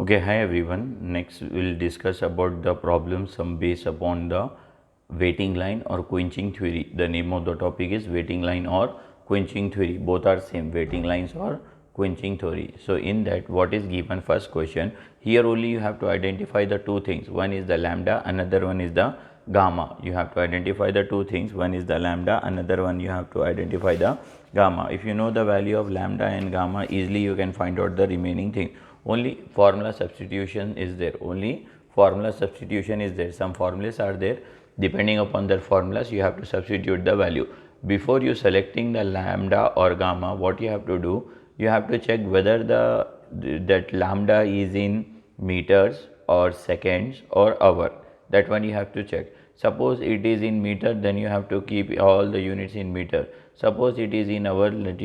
Okay, hi everyone. Next we'll discuss about the problem sum based upon the waiting line or quenching theory. The name of the topic is waiting line or quenching theory. Both are same, waiting lines or quenching theory. So in that, what is given first question, here only you have to identify the two things. One is the lambda, another one is the gamma. You have to identify the two things. One is the lambda, another one you have to identify the gamma. If you know the value of lambda and gamma, easily you can find out the remaining thing. Only formula substitution is there, some formulas are there. Depending upon their formulas, you have to substitute the value. Before you selecting the lambda or gamma, what you have to do, you have to check whether that lambda is in meters or seconds or hour. That one you have to check. Suppose it is in meter, then you have to keep all the units in meter. Suppose it is in hour, let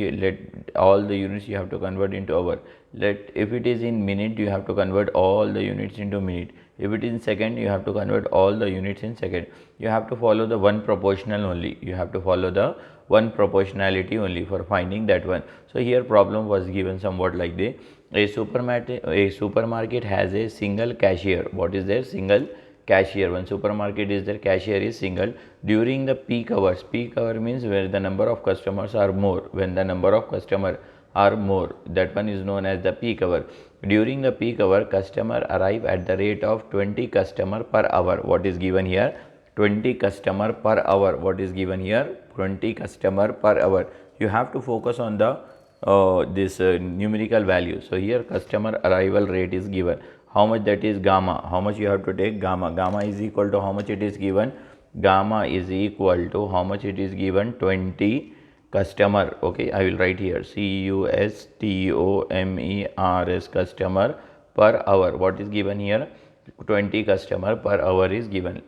all the units you have to convert into hour. If it is in minute, you have to convert all the units into minute. If it is in second, you have to convert all the units in second. You have to follow the one proportional only. You have to follow the one proportionality only for finding that one. So here problem was given somewhat like this. A supermarket has a single cashier. What is there? Single cashier. One supermarket is there, cashier is single. During the peak hours, peak hour means where the number of customers are more. When the number of customers are more, that one is known as the peak hour. During the peak hour, customer arrive at the rate of 20 customer per hour. What is given here? 20 customer per hour. What is given here? 20 customer per hour. You have to focus on the this numerical value. So here customer arrival rate is given. How much that is gamma? How much you have to take gamma? Gamma is equal to how much it is given? Gamma is equal to how much it is given? 20 customer. Okay, I will write here CUSTOMERS customer per hour. What is given here? 20 customer per hour is given.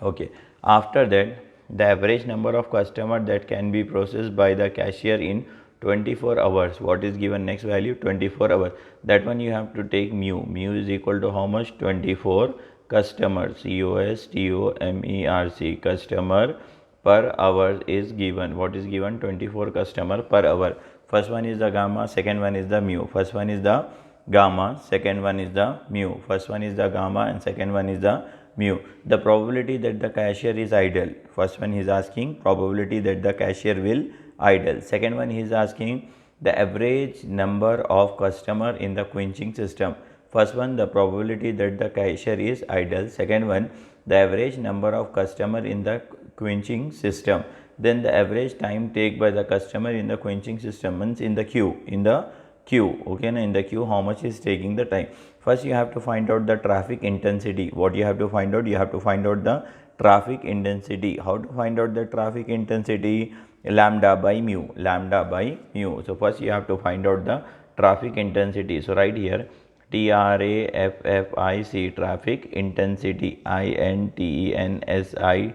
Okay, after that, the average number of customer that can be processed by the cashier in 24 hours. What is given next value? 24 hours. That one you have to take mu. Mu is equal to how much? 24 customers. CUSTOMERC customer per hour is given. What is given? 24 customer per hour. First one is the gamma, second one is the mu. First one is the gamma, second one is the mu. First one is the gamma and second one is the mu. The probability that the cashier is idle. First one he is asking probability that the cashier will idle. Second one he is asking the average number of customer in the quenching system. First one, the probability that the cashier is idle. Second one, the average number of customer in the quenching system. Then the average time take by the customer in the quenching system, means in the queue, okay, in the queue how much is taking the time. First you have to find out the traffic intensity. What you have to find out? You have to find out the traffic intensity. How to find out the traffic intensity? Lambda by mu. So first you have to find out the traffic intensity. So right here TRAFFIC, traffic intensity, INTENSITY,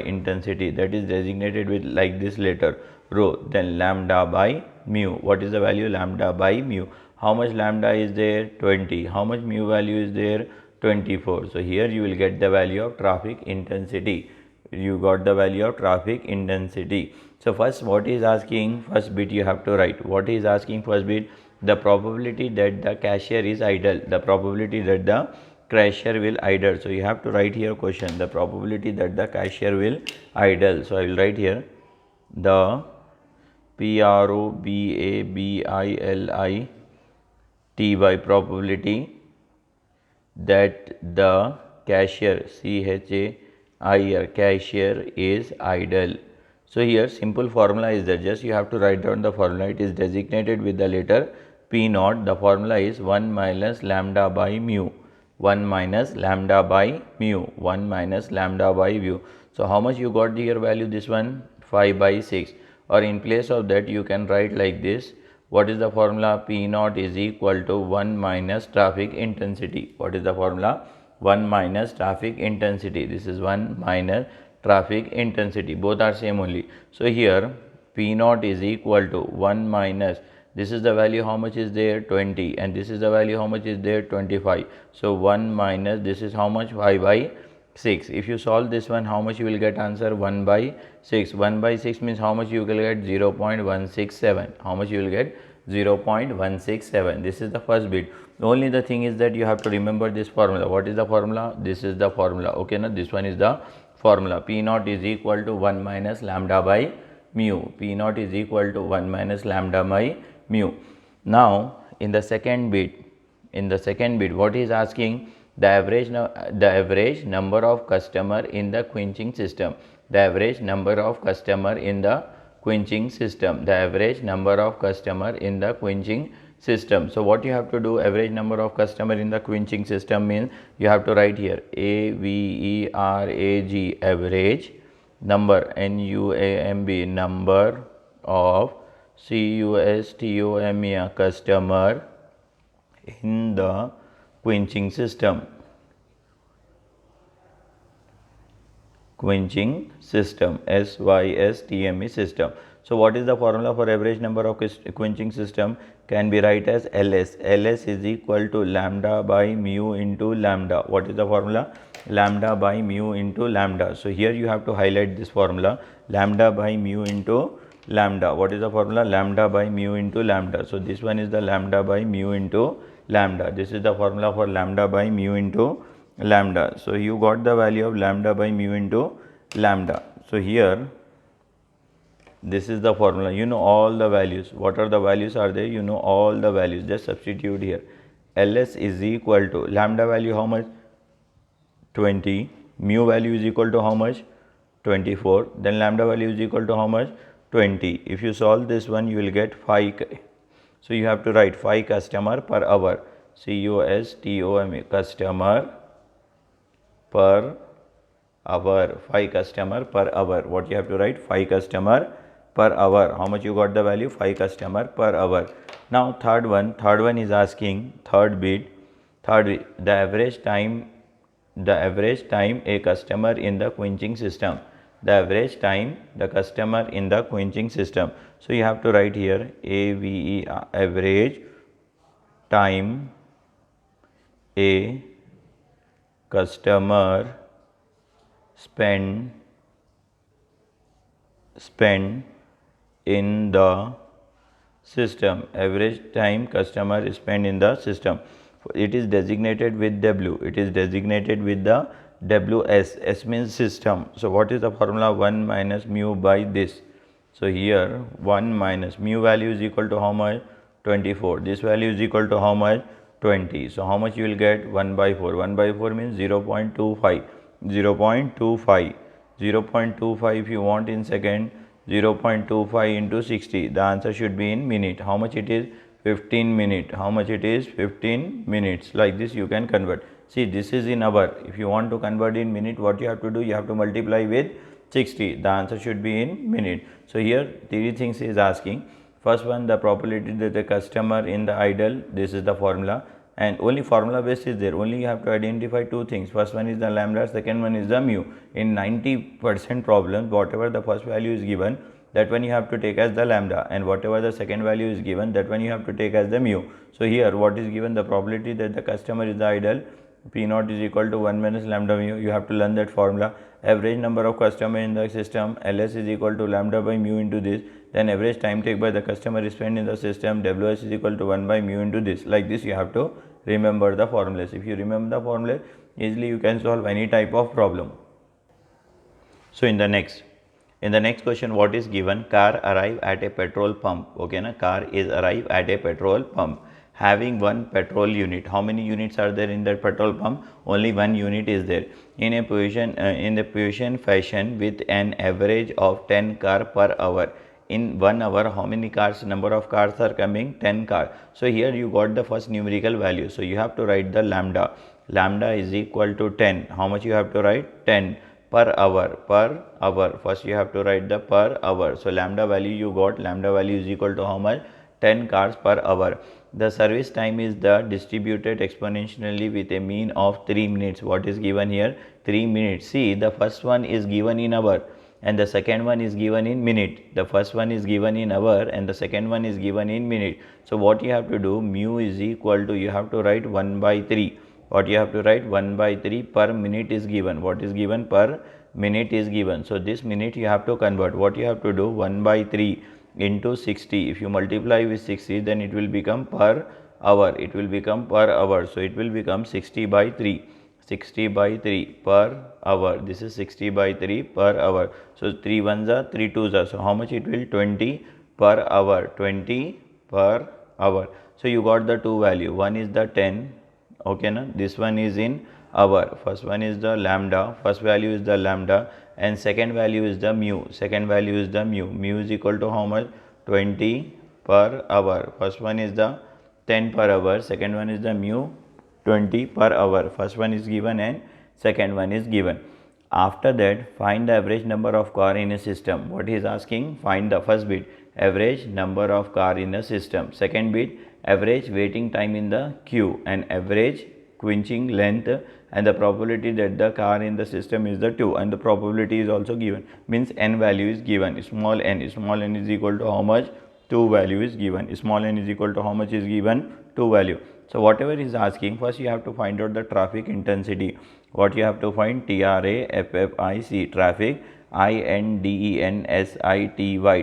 intensity, that is designated with like this letter rho. Then lambda by mu. What is the value? Lambda by mu. How much lambda is there? 20. How much mu value is there? 24. So here you will get the value of traffic intensity. You got the value of traffic intensity. So first what is asking? First bit you have to write. What is asking first bit? The probability that the cashier is idle. The probability that the cashier will idle. So you have to write here question. The probability that the cashier will idle. So I will write here the probability that the cashier cashier is idle. So here simple formula is there. Just you have to write down the formula. It is designated with the letter P naught. The formula is 1 minus lambda by mu. 1 minus lambda by mu. 1 minus lambda by mu. So how much you got here value? This one 5 by 6. Or in place of that you can write like this. What is the formula? P naught is equal to 1 minus traffic intensity. What is the formula? 1 minus traffic intensity. This is 1 minus traffic intensity. Both are same only. So here P naught is equal to 1 minus, this is the value how much is there? 20, and this is the value how much is there? 25. So 1 minus, this is how much? 5 by 6. If you solve this one, how much you will get answer? 1 by 6. 1 by 6 means how much you will get? 0.167. How much you will get? 0.167. This is the first bit. Only the thing is that you have to remember this formula. What is the formula? This is the formula. Okay, now this one is the formula. P naught is equal to 1 minus lambda by mu. P naught is equal to 1 minus lambda by mu. Now in the second bit, what is asking? The average number of customer in the quenching system. The average number of customer in the quenching system. The average number of customer in the quenching system. So what you have to do, average number of customer in the quenching system means you have to write here average average number, NUAMB, number of customer customer in the quenching system. Quenching system, SYSTME system. So what is the formula for average number of quenching system? Can be write as LS. LS is equal to lambda by mu into lambda. What is the formula? Lambda by mu into lambda. So here you have to highlight this formula, lambda by mu into lambda. What is the formula? Lambda by mu into lambda. So this one is the lambda by mu into lambda. This is the formula for lambda by mu into lambda. So you got the value of lambda by mu into lambda. So here this is the formula. You know all the values. What are the values are there? You know all the values. Just substitute here. LS is equal to lambda value how much? 20. Mu value is equal to how much? 24. Then lambda value is equal to how much? 20. If you solve this one, you will get 5. So you have to write 5 customer per hour. CUSTOME, customer per hour. 5 customer per hour. What you have to write? 5 customer per hour. How much you got the value? 5 customer per hour. Now third one is asking, third bit, the average time a customer in the quenching system. The average time the customer in the quenching system. So you have to write here AVE, average time a customer spend in the system. Average time customer spend in the system. It is designated with W. It is designated with the WS. S means system. So what is the formula? 1 minus mu by this. So here 1 minus mu value is equal to how much? 24. This value is equal to how much? 20. So how much you will get? 1 by 4. 1 by 4 means 0.25. 0.25. 0.25 if you want in second. 0.25 into 60. The answer should be in minute. How much it is? 15 minutes. How much it is? 15 minutes. Like this you can convert. See, this is in hour. If you want to convert in minute, what you have to do? You have to multiply with 60. The answer should be in minute. So here 3 things is asking. First one, the probability that the customer in the idle. This is the formula. And only formula base is there. Only you have to identify 2 things. First one is the lambda. Second one is the mu. In 90% problems, whatever the first value is given, that one you have to take as the lambda, and whatever the second value is given, that one you have to take as the mu. So here what is given? The probability that the customer is the idle, P naught is equal to 1 minus lambda mu. You have to learn that formula. Average number of customer in the system, LS is equal to lambda by mu into this. Then average time take by the customer is spent in the system, WS is equal to 1 by mu into this. Like this you have to remember the formulas. If you remember the formula, easily you can solve any type of problem. So in the next question, what is given? Car arrive at a petrol pump. Okay, na? Car is arrive at a petrol pump having 1 petrol unit. How many units are there in that petrol pump? Only 1 unit is there. In a position fashion with an average of 10 car per hour. In 1 hour, how many cars? Number of cars are coming? 10 cars. So here you got the first numerical value. So you have to write the lambda. Lambda is equal to 10. How much you have to write? 10 per hour. First you have to write the per hour. So lambda value you got. Lambda value is equal to how much? 10 cars per hour. The service time is the distributed exponentially with a mean of 3 minutes. What is given here? 3 minutes. See, the first one is given in hour and the second one is given in minute. The first one is given in hour and the second one is given in minute. So what you have to do? Mu is equal to, you have to write 1 by 3. What you have to write? 1 by 3 per minute is given. What is given? Per minute is given. So this minute you have to convert. What you have to do? 1 by 3. into 60. If you multiply with 60, then it will become per hour. It will become per hour. So it will become 60 by 3. 60 by 3 per hour. This is 60 by 3 per hour. So 3 ones are 3 twos are. So how much it will? 20 per hour. 20 per hour. So you got the two value. One is the 10. Okay, na? This one is in hour. First one is the lambda. First value is the lambda, and second value is the mu. Second value is the mu. Mu is equal to how much? 20 per hour. First one is the 10 per hour. Second one is the mu 20 per hour. First one is given and second one is given. After that, find the average number of car in a system. What he is asking? Find the first bit, average number of car in a system. Second bit, average waiting time in the queue, and average quenching length, and the probability that the car in the system is the 2, and the probability is also given. Means n value is given. Small n is equal to how much? 2 value is given. Small n is equal to how much is given? 2 value. So whatever is asking, first you have to find out the traffic intensity. What you have to find? TRAFFIC, traffic, INDENSITY,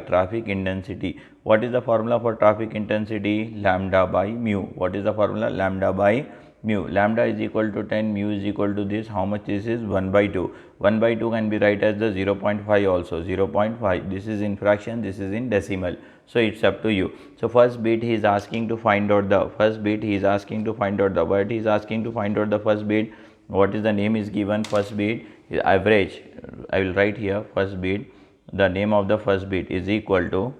traffic intensity. What is the formula for traffic intensity? Lambda by mu. What is the formula? Lambda by mu. Lambda is equal to 10, mu is equal to this. How much this is? 1 by 2. 1 by 2 can be write as the 0.5 also. 0.5. This is in fraction, this is in decimal. So it's up to you. So first bit he is asking to find out the first bit. He is asking to find out the what he is asking to find out the first bit. What is the name is given? First bit is average. I will write here first bit. The name of the first bit is equal to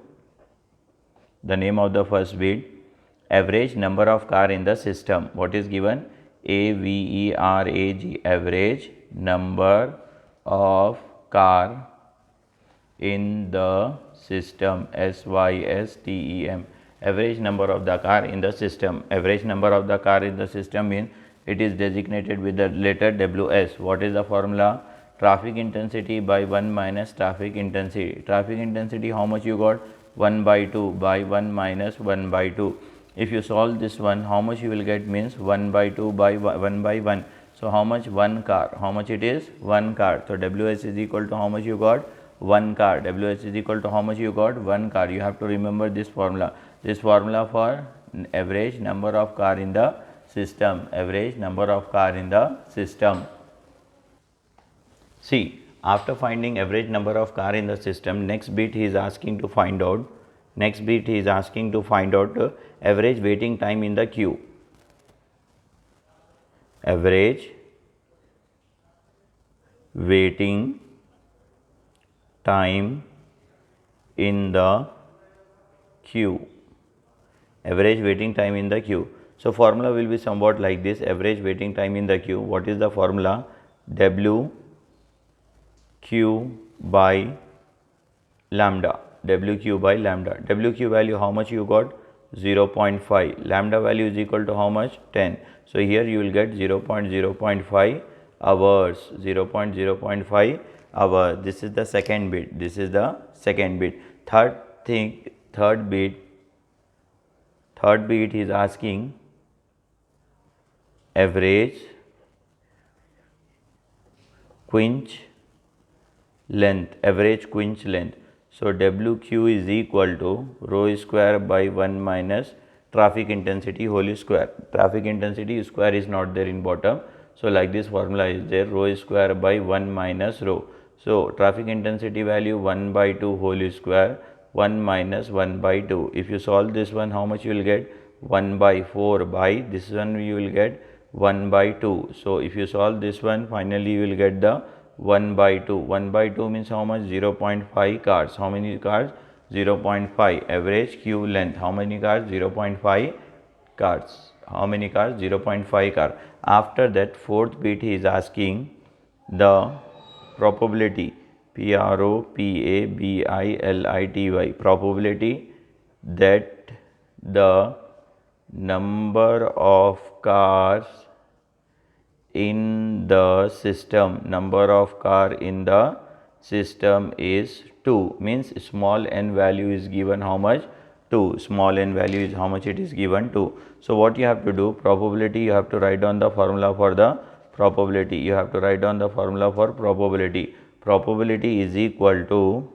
the name of the first bit, average number of car in the system. What is given? AVERAG, average number of car in the system. SYSTEM, average number of the car in the system. Average number of the car in the system means it is designated with the letter WS. What is the formula? Traffic intensity by 1 minus traffic intensity. Traffic intensity, how much you got? 1 by 2 by 1 minus 1 by 2. If you solve this one, how much you will get? Means 1 by 2 by 1 by 1. So how much? 1 car. How much it is? 1 car. So WS is equal to how much you got? 1 car. WS is equal to how much you got? 1 car. You have to remember this formula. This formula for average number of car in the system. Average number of car in the system. See, after finding average number of car in the system, next bit he is asking to find out. Next bit he is asking to find out average waiting time in the queue. Average waiting time in the queue. Average waiting time in the queue. So formula will be somewhat like this. Average waiting time in the queue. What is the formula? WQ by lambda. WQ by lambda. WQ value how much you got? 0.5. Lambda value is equal to how much? 10. So here you will get 0.0.5 hours. 0.0.5 hour. This is the second bit. This is the second bit. Third bit is asking average quench length. Average quench length. So WQ is equal to rho square by 1 minus traffic intensity whole square. Traffic intensity square is not there in bottom. So like this formula is there, rho square by 1 minus rho. So traffic intensity value 1 by 2 whole square, 1 minus 1 by 2. If you solve this one, how much you will get? 1 by 4 by this one you will get 1 by 2. So if you solve this one, finally you will get the 1 by 2. 1 by 2 means how much? 0.5 cars. How many cars? 0.5. Average queue length. How many cars? 0.5 cars. How many cars? 0.5 car. After that, fourth bit he is asking the probability. PROPABILITY. Probability that the number of cars in the system, number of car in the system is 2. Means small n value is given how much? 2. Small n value is how much it is given? 2. So what you have to do? Probability, you have to write down the formula for the probability. You have to write down the formula for probability. Probability is equal to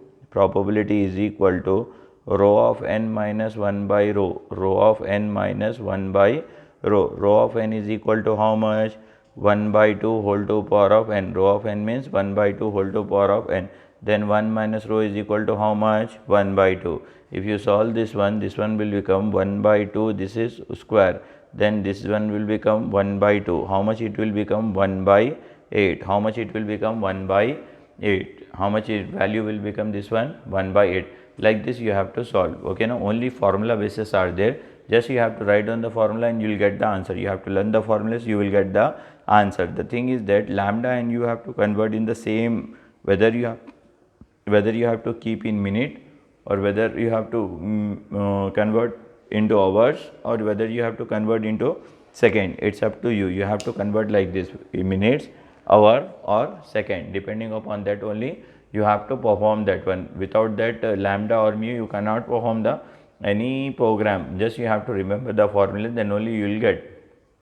rho of n minus 1 by rho of n minus 1 by rho of n is equal to how much? 1 by 2 whole to power of n. Rho of n means 1 by 2 whole to power of n. Then 1 minus rho is equal to how much? 1 by 2. If you solve this one will become 1 by 2, this is square. Then this one will become 1 by 2. How much it will become? 1 by 8. How much it will become? 1 by 8. How much value will become this one? 1 by 8. Like this you have to solve. Okay, now only formula bases are there. Just you have to write down the formula and you will get the answer. You have to learn the formulas, you will get the answer. The thing is that lambda and you have to convert in the same, whether you have to keep in minute or whether you have to convert into hours or whether you have to convert into second. It's up to you. You have to convert like this, minutes, hour or second. Depending upon that only you have to perform that one. Without that lambda or mu you cannot perform the any program. Just you have to remember the formula, then only you will get.